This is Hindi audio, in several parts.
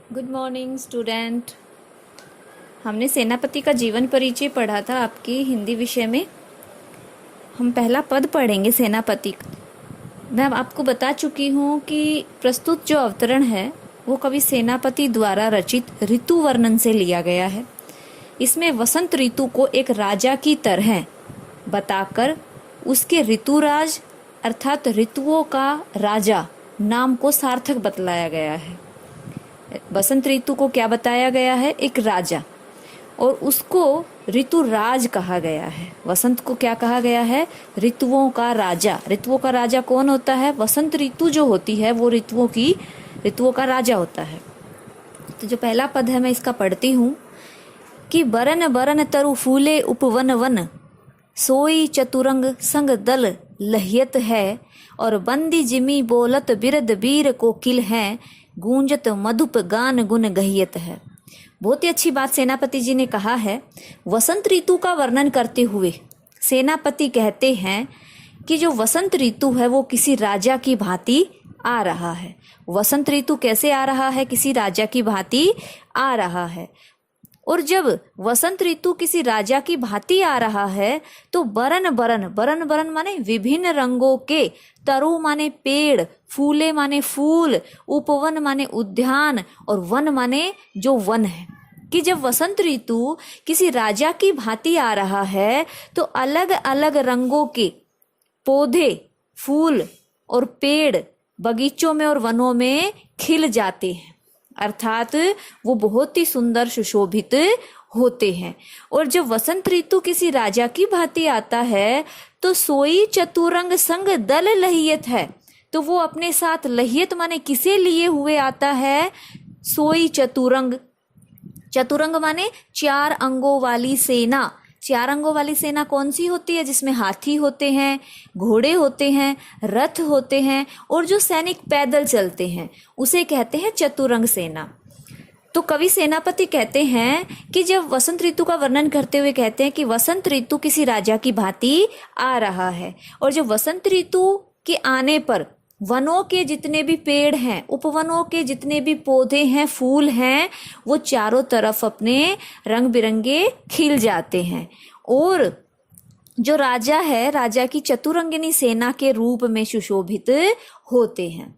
Good morning student. हमने सेनापति का जीवन परिचय पढ़ा था आपकी हिंदी विषय में। हम पहला पद पढ़ेंगे सेनापति का। मैं आपको बता चुकी हूँ कि प्रस्तुत जो अवतरण है वो कवि सेनापति द्वारा रचित ऋतु वर्णन से लिया गया है। इसमें वसंत ऋतु को एक राजा की तरह बताकर उसके ऋतुराज अर्थात ऋतुओं का राजा नाम को सार्थक बतलाया गया है। वसंत ऋतु को क्या बताया गया है? एक राजा, और उसको ऋतुराज कहा गया है। वसंत को क्या कहा गया है? ऋतुओं का राजा। ऋतुओं का राजा कौन होता है? वसंत ऋतु जो होती है वो ऋतुओं का राजा होता है। तो जो पहला पद है मैं इसका पढ़ती हूँ कि बरन बरन तरु फूले उपवन वन, सोई चतुरंग संग दल लहियत है, और बंदी जिमी बोलत बिरद बीर को किल है, गूंजत मधुप गान गुन गहियत है। बहुत ही अच्छी बात सेनापति जी ने कहा है। वसंत ऋतु का वर्णन करते हुए सेनापति कहते हैं कि जो वसंत ऋतु है वो किसी राजा की भांति आ रहा है। वसंत ऋतु कैसे आ रहा है? किसी राजा की भांति आ रहा है। और जब वसंत ऋतु किसी राजा की भांति आ रहा है तो बरन बरन, बरन बरन माने विभिन्न रंगों के, तरु माने पेड़, फूले माने फूल, उपवन माने उद्यान, और वन माने जो वन है। कि जब वसंत ऋतु किसी राजा की भांति आ रहा है तो अलग अलग रंगों के पौधे, फूल और पेड़ बगीचों में और वनों में खिल जाते हैं, अर्थात वो बहुत ही सुंदर सुशोभित होते हैं। और जब वसंत ऋतु किसी राजा की भांति आता है तो सोई चतुरंग संग दल लहियत है। तो वो अपने साथ लहियत माने किसे लिए हुए आता है? सोई चतुरंग। चतुरंग माने चार अंगों वाली सेना। चार अंगों वाली सेना कौन सी होती है? जिसमें हाथी होते हैं, घोड़े होते हैं, रथ होते हैं, और जो सैनिक पैदल चलते हैं उसे कहते हैं चतुरंग सेना। तो कवि सेनापति कहते हैं कि जब वसंत ऋतु का वर्णन करते हुए कहते हैं कि वसंत ऋतु किसी राजा की भांति आ रहा है, और जब वसंत ऋतु के आने पर वनों के जितने भी पेड़ हैं, उपवनों के जितने भी पौधे हैं, फूल हैं, वो चारों तरफ अपने रंग बिरंगे खिल जाते हैं। और जो राजा है, राजा की चतुरंगिनी सेना के रूप में सुशोभित होते हैं।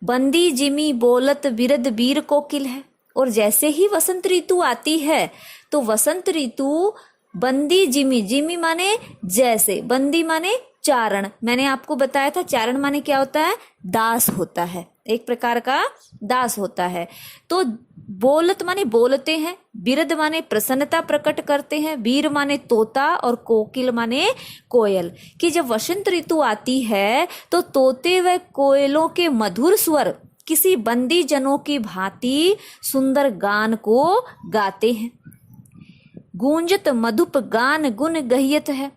बंदी जिमी बोलत बिरद बीर को किल है। और जैसे ही वसंत ऋतु आती है तो वसंत ऋतु बंदी जिमी, जिमी माने जैसे, बंदी माने चारण। मैंने आपको बताया था चारण माने क्या होता है? दास होता है, एक प्रकार का दास होता है। तो बोलत माने बोलते हैं, बिरद माने प्रसन्नता प्रकट करते हैं, बीर माने तोता, और कोकिल माने कोयल। कि जब वसंत ऋतु आती है तो तोते व कोयलों के मधुर स्वर किसी बंदी जनों की भांति सुंदर गान को गाते हैं। गूंजत मधुप गान गुन गहियत है।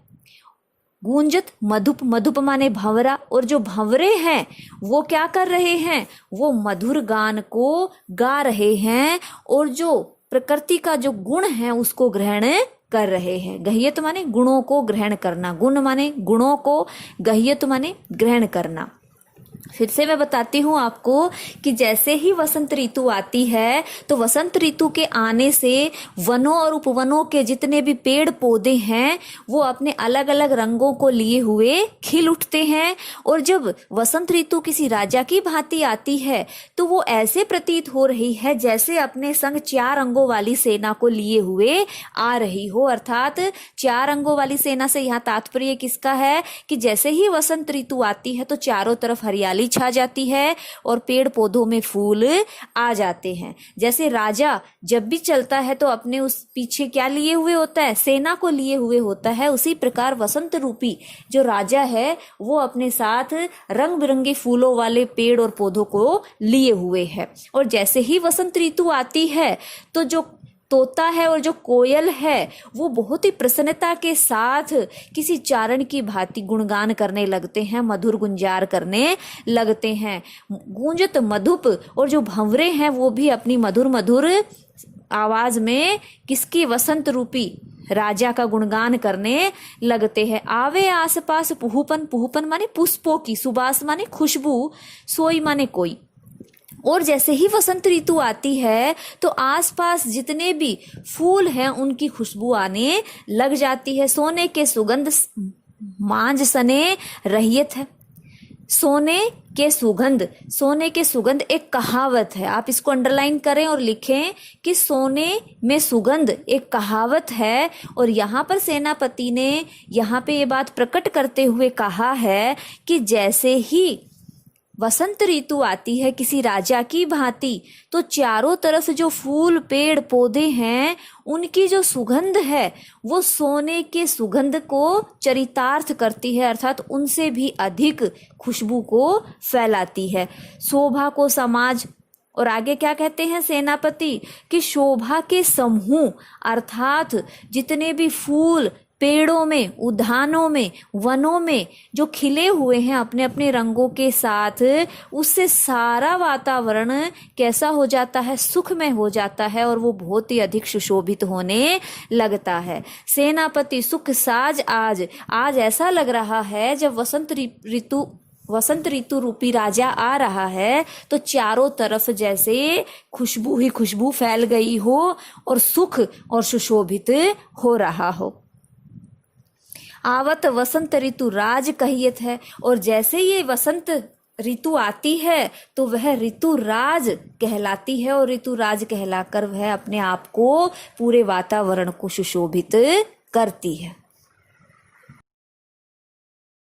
गूंजत मधुप, मधुप माने भंवरा, और जो भंवरे हैं वो क्या कर रहे हैं? वो मधुर गान को गा रहे हैं, और जो प्रकृति का जो गुण है उसको ग्रहण कर रहे हैं। गहियत माने गुणों को ग्रहण करना, गुण माने गुणों को, गहियत माने ग्रहण करना। फिर से मैं बताती हूँ आपको कि जैसे ही वसंत ऋतु आती है तो वसंत ऋतु के आने से वनों और उपवनों के जितने भी पेड़ पौधे हैं वो अपने अलग अलग रंगों को लिए हुए खिल उठते हैं। और जब वसंत ऋतु किसी राजा की भांति आती है तो वो ऐसे प्रतीत हो रही है जैसे अपने संग चार अंगों वाली सेना को लिए हुए आ रही हो। अर्थात चार अंगों वाली सेना से यहाँ तात्पर्य किसका है? कि जैसे ही वसंत ऋतु आती है तो चारों तरफ हरियाली छा जाती है और पेड़ पौधों में फूल आ जाते हैं। जैसे राजा जब भी चलता है तो अपने उस पीछे क्या लिए हुए होता है? सेना को लिए हुए होता है। उसी प्रकार वसंत रूपी जो राजा है वो अपने साथ रंग बिरंगे फूलों वाले पेड़ और पौधों को लिए हुए है। और जैसे ही वसंत ऋतु आती है तो जो तोता है और जो कोयल है वो बहुत ही प्रसन्नता के साथ किसी चारण की भांति गुणगान करने लगते हैं, मधुर गुंजार करने लगते हैं। गूंजत मधुप, और जो भंवरे हैं वो भी अपनी मधुर मधुर आवाज में किसकी? वसंत रूपी राजा का गुणगान करने लगते हैं। आवे आसपास पुहुपन, पुहुपन माने पुष्पों की, सुबास माने खुशबू, सोई माने कोई। और जैसे ही वसंत ऋतु आती है तो आसपास जितने भी फूल हैं उनकी खुशबू आने लग जाती है। सोने के सुगंध मांझ सने रहियत है। सोने के सुगंध एक कहावत है, आप इसको अंडरलाइन करें और लिखें कि सोने में सुगंध एक कहावत है। और यहाँ पर सेनापति ने यहाँ पे ये बात प्रकट करते हुए कहा है कि जैसे ही वसंत ऋतु आती है किसी राजा की भांति, तो चारों तरफ जो फूल पेड़ पौधे हैं उनकी जो सुगंध है वो सोने के सुगंध को चरितार्थ करती है, अर्थात उनसे भी अधिक खुशबू को फैलाती है। शोभा को समाज, और आगे क्या कहते हैं सेनापति कि शोभा के समूह अर्थात जितने भी फूल पेड़ों में, उद्यानों में, वनों में जो खिले हुए हैं अपने अपने रंगों के साथ, उससे सारा वातावरण कैसा हो जाता है, सुखमय हो जाता है और वो बहुत ही अधिक सुशोभित होने लगता है। सेनापति सुख साज आज ऐसा लग रहा है जब वसंत ऋतु रूपी राजा आ रहा है तो चारों तरफ जैसे खुशबू ही खुशबू फैल गई हो और सुख और सुशोभित हो रहा हो। आवत वसंत ऋतु राज कहियत है, और जैसे ये वसंत ऋतु आती है तो वह ऋतु राज कहलाती है, और ऋतु राज कहलाकर वह अपने आप को पूरे वातावरण को सुशोभित करती है।